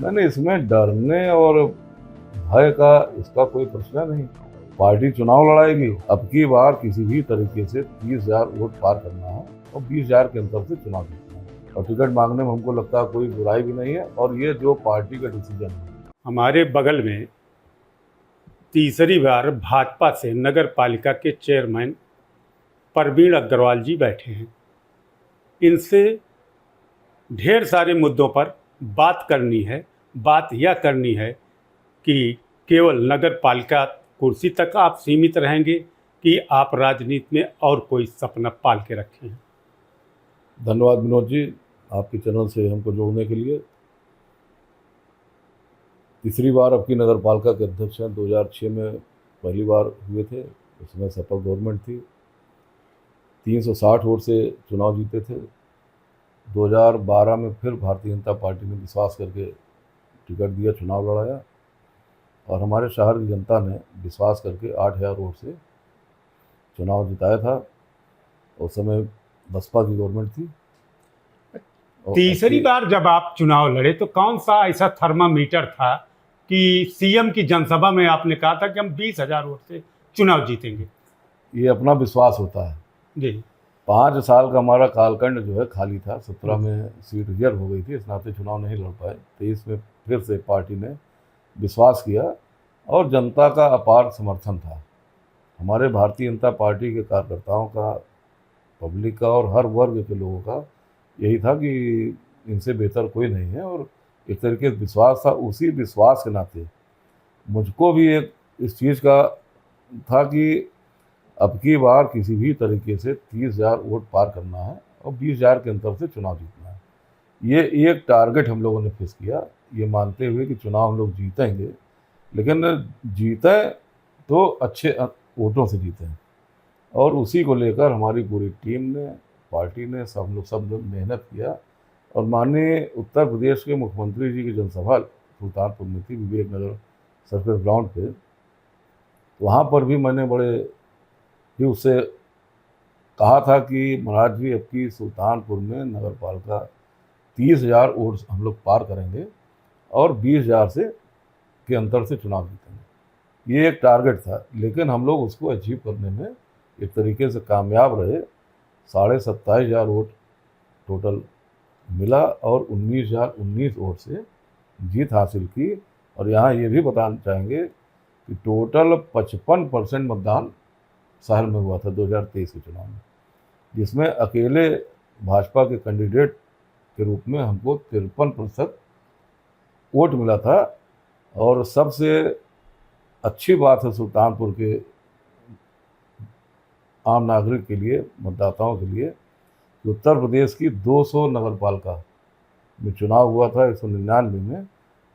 मैंने इसमें डरने और भय का इसका कोई प्रश्न नहीं। पार्टी चुनाव लड़ाएगी, अब की बार किसी भी तरीके से 30,000 वोट पार करना है और 20,000 के अंतर से चुनाव जीतना है। और टिकट मांगने में हमको लगता है कोई बुराई भी नहीं है, और ये जो पार्टी का डिसीजन है। हमारे बगल में तीसरी बार भाजपा से नगर पालिका के चेयरमैन प्रवीण अग्रवाल जी बैठे हैं। इनसे ढेर सारे मुद्दों पर बात करनी है। बात यह करनी है कि केवल नगर पालिका कुर्सी तक आप सीमित रहेंगे कि आप राजनीति में और कोई सपना पाल के रखे हैं। धन्यवाद विनोद जी, आपके चैनल से हमको जोड़ने के लिए। तीसरी बार अब की नगर पालिका के अध्यक्ष हैं। 2006 में पहली बार हुए थे, उसमें सपा गवर्नमेंट थी। 360 वोट से चुनाव जीते थे। 2012 में फिर भारतीय जनता पार्टी ने विश्वास करके टिकट दिया, चुनाव लड़ाया, और हमारे शहर की जनता ने विश्वास करके 8,000 वोट से चुनाव जिताया था। उस समय बसपा की गवर्नमेंट थी। तीसरी बार जब आप चुनाव लड़े तो कौन सा ऐसा थर्मामीटर था कि सीएम की जनसभा में आपने कहा था कि हम 20,000 वोट से चुनाव जीतेंगे? ये अपना विश्वास होता है जी। 5 साल का हमारा कालखंड जो है खाली था। 17 में सीट रिजर्व हो गई थी, इस नाते चुनाव नहीं लड़ पाए। 23 में फिर से पार्टी ने विश्वास किया और जनता का अपार समर्थन था। हमारे भारतीय जनता पार्टी के कार्यकर्ताओं का, पब्लिक का और हर वर्ग के लोगों का यही था कि इनसे बेहतर कोई नहीं है, और एक तरीके से विश्वास था। उसी विश्वास के नाते मुझको भी एक इस चीज़ का था कि अब की बार किसी भी तरीके से 30,000 वोट पार करना है और 20,000 के अंतर से चुनाव जीतना है। ये एक टारगेट हम लोगों ने फिक्स किया, ये मानते हुए कि चुनाव हम लोग जीतेंगे, लेकिन जीतें तो अच्छे वोटों से जीतें। और उसी को लेकर हमारी पूरी टीम ने, पार्टी ने, सब लोग मेहनत किया। और माननीय उत्तर प्रदेश के मुख्यमंत्री जी की जनसभा सुल्तानपुर में थी, विवेक नगर सर्कल ग्राउंड पे। वहाँ पर भी मैंने बड़े ही उससे कहा था कि महाराज जी, अब की सुल्तानपुर में नगर पालिका 30,000 वोट हम लोग पार करेंगे और 20,000 से के अंतर से चुनाव जीतेंगे। ये एक टारगेट था, लेकिन हम लोग उसको अचीव करने में एक तरीके से कामयाब रहे। 27,500 वोट टोटल मिला और 19,019 वोट से जीत हासिल की। और यहाँ ये भी बताना चाहेंगे कि टोटल 55% मतदान शहर में हुआ था 2023 के चुनाव में, जिसमें अकेले भाजपा के कैंडिडेट के रूप में हमको 53% वोट मिला था। और सबसे अच्छी बात है सुल्तानपुर के आम नागरिक के लिए, मतदाताओं के लिए, कि उत्तर प्रदेश की 200 नगर पालिका में चुनाव हुआ था 199 में,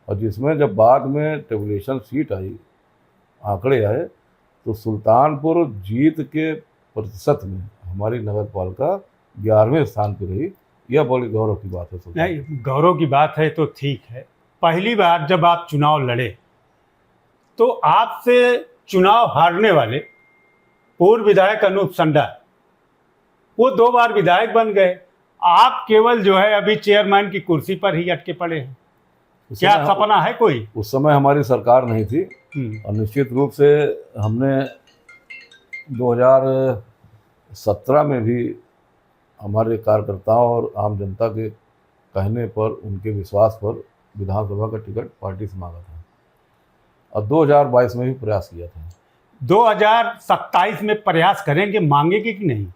और जिसमें जब बाद में टेबुलेशन सीट आई, आंकड़े आए, तो सुल्तानपुर जीत के प्रतिशत में हमारी नगर पालिका 11वें स्थान पर रही। यह बड़ी गौरव की बात है। नहीं, गौरव की बात है तो ठीक है। पहली बार जब आप चुनाव लड़े तो आपसे चुनाव हारने वाले पूर्व विधायक अनूप संडा, वो 2 बार विधायक बन गए। आप केवल जो है अभी चेयरमैन की कुर्सी पर ही अटके पड़े हैं। क्या सपना है कोई? उस समय हमारी सरकार नहीं थी, और निश्चित रूप से हमने 2017 में भी हमारे कार्यकर्ताओं और आम जनता के कहने पर, उनके विश्वास पर विधानसभा का टिकट पार्टी से मांगा था, और 2022 में भी प्रयास किया था। 2027 में प्रयास करेंगे, मांगेंगे कि नहीं?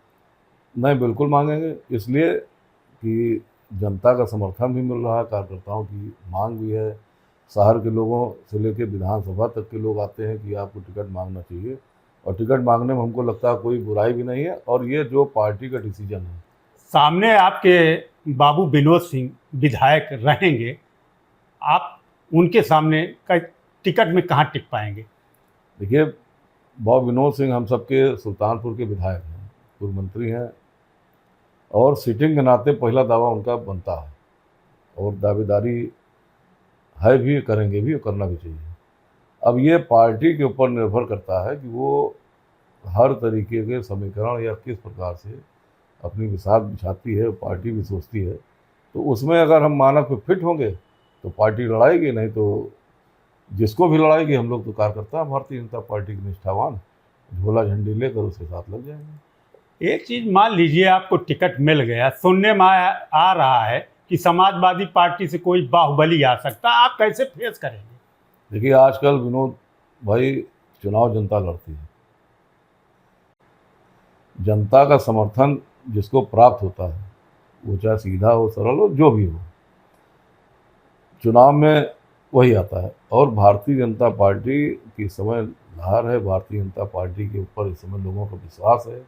नहीं, बिल्कुल मांगेंगे, इसलिए कि जनता का समर्थन भी मिल रहा है, कार्यकर्ताओं की मांग भी है। शहर के लोगों से लेकर विधानसभा तक के लोग आते हैं कि आपको टिकट मांगना चाहिए, और टिकट मांगने में हमको लगता है कोई बुराई भी नहीं है, और ये जो पार्टी का डिसीजन है। सामने आपके बाबू विनोद सिंह विधायक रहेंगे, आप उनके सामने का टिकट में कहाँ टिक पाएंगे? देखिए, बाबू विनोद सिंह हम सबके सुल्तानपुर के विधायक हैं, पूर्व मंत्री हैं, और सीटिंग के नाते पहला दावा उनका बनता है, और दावेदारी है भी, करेंगे भी, और करना भी चाहिए। अब ये पार्टी के ऊपर निर्भर करता है कि वो हर तरीके के समीकरण या किस प्रकार से अपनी बिसात बिछाती है, पार्टी भी सोचती है। तो उसमें अगर हम मानक पे फिट होंगे तो पार्टी लड़ाएगी, नहीं तो जिसको भी लड़ाएगी। हम लोग तो कार्यकर्ता हैं भारतीय जनता पार्टी के निष्ठावान, झोला झंडी लेकर उसके साथ लग जाएंगे। एक चीज मान लीजिए आपको टिकट मिल गया, सुनने में आ रहा है कि समाजवादी पार्टी से कोई बाहुबली आ सकता है, आप कैसे फेस करेंगे? देखिए, आजकल विनोद भाई, चुनाव जनता लड़ती है। जनता का समर्थन जिसको प्राप्त होता है, वो चाहे सीधा हो, सरल हो, जो भी हो, चुनाव में वही आता है। और भारतीय जनता पार्टी की समय लहर है, भारतीय जनता पार्टी के ऊपर इस समय लोगों का विश्वास है।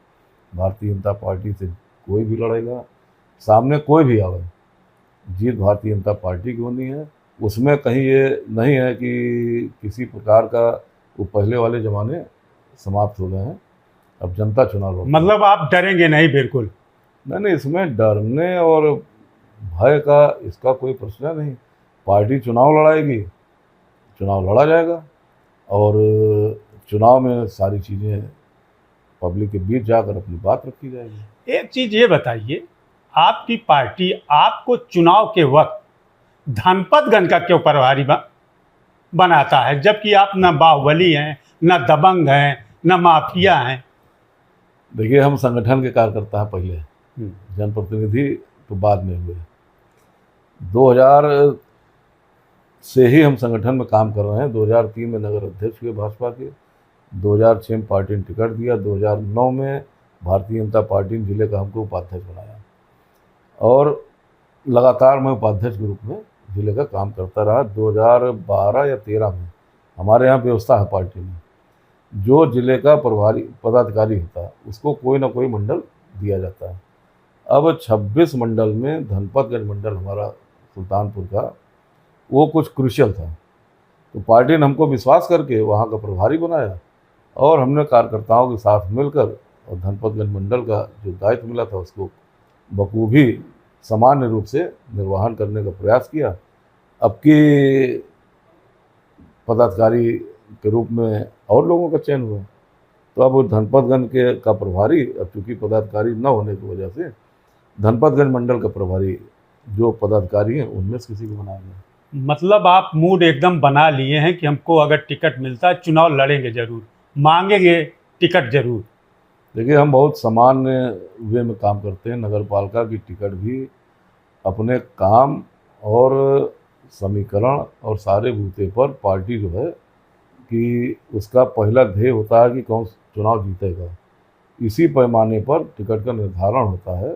भारतीय जनता पार्टी से कोई भी लड़ेगा, सामने कोई भी आवे, जीत भारतीय जनता पार्टी की होनी है। उसमें कहीं ये नहीं है कि किसी प्रकार का वो पहले वाले ज़माने समाप्त हो गए हैं, अब जनता चुनाव लड़ती है। मतलब आप डरेंगे नहीं बिल्कुल? नहीं, इसमें डरने और भय का इसका कोई प्रश्न नहीं। पार्टी चुनाव लड़ाएगी, चुनाव लड़ा जाएगा, और चुनाव में सारी चीज़ें पब्लिक के बीच जाकर अपनी बात रखी जाएगी। एक चीज ये बताइए, आपकी पार्टी आपको चुनाव के वक्त धनपतगंज का क्यों प्रभारी बनाता है, जबकि आप न बाहुबली हैं, न दबंग हैं, न माफिया हैं? देखिए, हम संगठन के कार्यकर्ता हैं पहले, जनप्रतिनिधि तो बाद में हुए। 2000 से ही हम संगठन में काम कर रहे हैं। 2003 में नगर अध्यक्ष हुए भाजपा के, 2006 में पार्टी ने टिकट दिया, 2009 में भारतीय जनता पार्टी ने जिले का हमको उपाध्यक्ष बनाया, और लगातार मैं उपाध्यक्ष के रूप में जिले का काम करता रहा। 2012 या 13 में हमारे यहाँ व्यवस्था है पार्टी में, जो जिले का प्रभारी पदाधिकारी होता है उसको कोई ना कोई मंडल दिया जाता है। अब 26 मंडल में धनपतगंज मंडल हमारा सुल्तानपुर का वो कुछ क्रूशियल था, तो पार्टी ने हमको विश्वास करके वहाँ का प्रभारी बनाया, और हमने कार्यकर्ताओं के साथ मिलकर और धनपतगंज मंडल का जो दायित्व मिला था उसको बखूबी सामान्य रूप से निर्वहन करने का प्रयास किया। अब की पदाधिकारी के रूप में और लोगों का चयन हुआ, तो अब धनपतगंज के का प्रभारी, अब चूँकि पदाधिकारी न होने की वजह से धनपतगंज मंडल का प्रभारी जो पदाधिकारी हैं उनमें से किसी को बनाया गया। मतलब आप मूड एकदम बना लिए हैं कि हमको अगर टिकट मिलता है चुनाव लड़ेंगे जरूर, मांगेंगे टिकट जरूर। देखिए, हम बहुत सामान्य वे में काम करते हैं। नगर पालिका की टिकट भी अपने काम और समीकरण और सारे बूते पर पार्टी जो है कि उसका पहला ध्येय होता है कि कौन चुनाव जीतेगा, इसी पैमाने पर टिकट का निर्धारण होता है,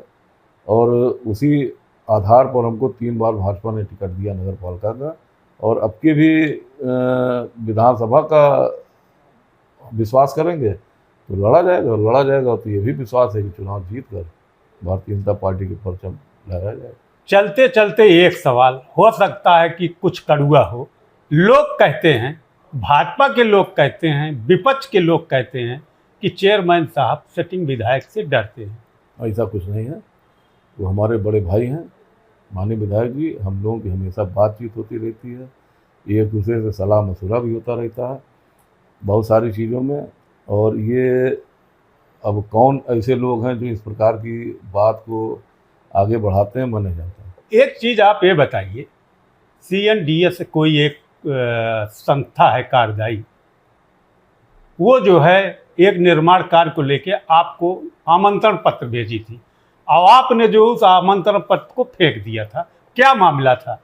और उसी आधार पर हमको 3 बार भाजपा ने टिकट दिया नगर पालिका का, और अब के भी विधानसभा का विश्वास करेंगे तो लड़ा जाएगा। तो ये भी विश्वास है कि चुनाव जीत कर भारतीय जनता पार्टी के परचम लहराया जाएगा। चलते चलते एक सवाल, हो सकता है कि कुछ कड़ुआ हो, लोग कहते हैं, भाजपा के लोग कहते हैं, विपक्ष के लोग कहते हैं कि चेयरमैन साहब सिटिंग विधायक से डरते हैं। ऐसा कुछ नहीं है, वो हमारे बड़े भाई हैं, माननीय विधायक जी। हम लोगों की हमेशा बातचीत होती रहती है, एक दूसरे से सलाह मशुरा भी होता रहता है बहुत सारी चीज़ों में। और ये अब कौन ऐसे लोग हैं जो इस प्रकार की बात को आगे बढ़ाते हैं, मैं नहीं जानता। एक चीज़ आप ये बताइए, CNDS कोई एक संस्था है कार्यदायी, वो जो है एक निर्माण कार्य को लेके आपको आमंत्रण पत्र भेजी थी, और आपने जो उस आमंत्रण पत्र को फेंक दिया था, क्या मामला था?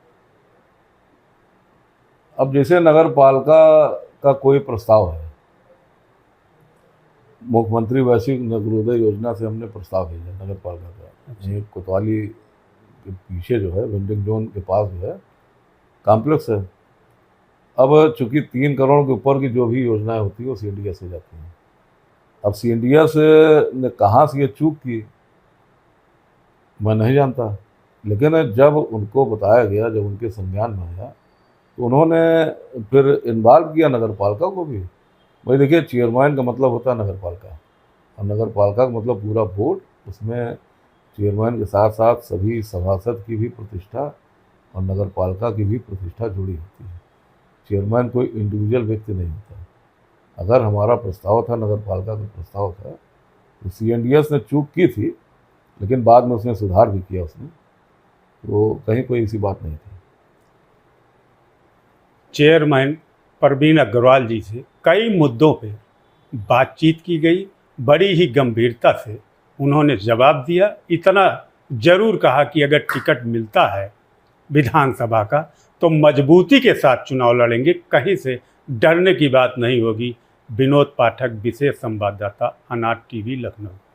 अब जैसे नगर पालिका का कोई प्रस्ताव है, मुख्यमंत्री वैश्विक नगरोदय योजना से हमने प्रस्ताव भेजा नगर पालिका का। ये कोतवाली के पीछे जो है वेंडिंग जोन के पास जो है कॉम्प्लेक्स है। अब चूंकि 3 करोड़ के ऊपर की जो भी योजनाएं होती है वो CNDS से जाती हैं। अब CNDS ने कहाँ से ये चूक की मैं नहीं जानता, लेकिन जब उनको बताया गया, जब उनके संज्ञान में आया, तो उन्होंने फिर इन्वॉल्व किया नगर पालिका को भी। भाई देखिए, चेयरमैन का मतलब होता है नगर पालिका, और नगर पालिका का मतलब पूरा बोर्ड, उसमें चेयरमैन के साथ साथ सभी सभासद की भी प्रतिष्ठा और नगर पालिका की भी प्रतिष्ठा जुड़ी होती है। चेयरमैन कोई इंडिविजुअल व्यक्ति नहीं होता। अगर हमारा प्रस्ताव था, नगर पालिका का प्रस्ताव था, तो CNDS ने चूक की थी, लेकिन बाद में उसने सुधार भी किया उसने, तो कहीं कोई ऐसी बात नहीं थी। चेयरमैन परवीन अग्रवाल जी से कई मुद्दों पे बातचीत की गई। बड़ी ही गंभीरता से उन्होंने जवाब दिया। इतना ज़रूर कहा कि अगर टिकट मिलता है विधानसभा का तो मजबूती के साथ चुनाव लड़ेंगे, कहीं से डरने की बात नहीं होगी। विनोद पाठक, विशेष संवाददाता, अनाज टीवी, लखनऊ।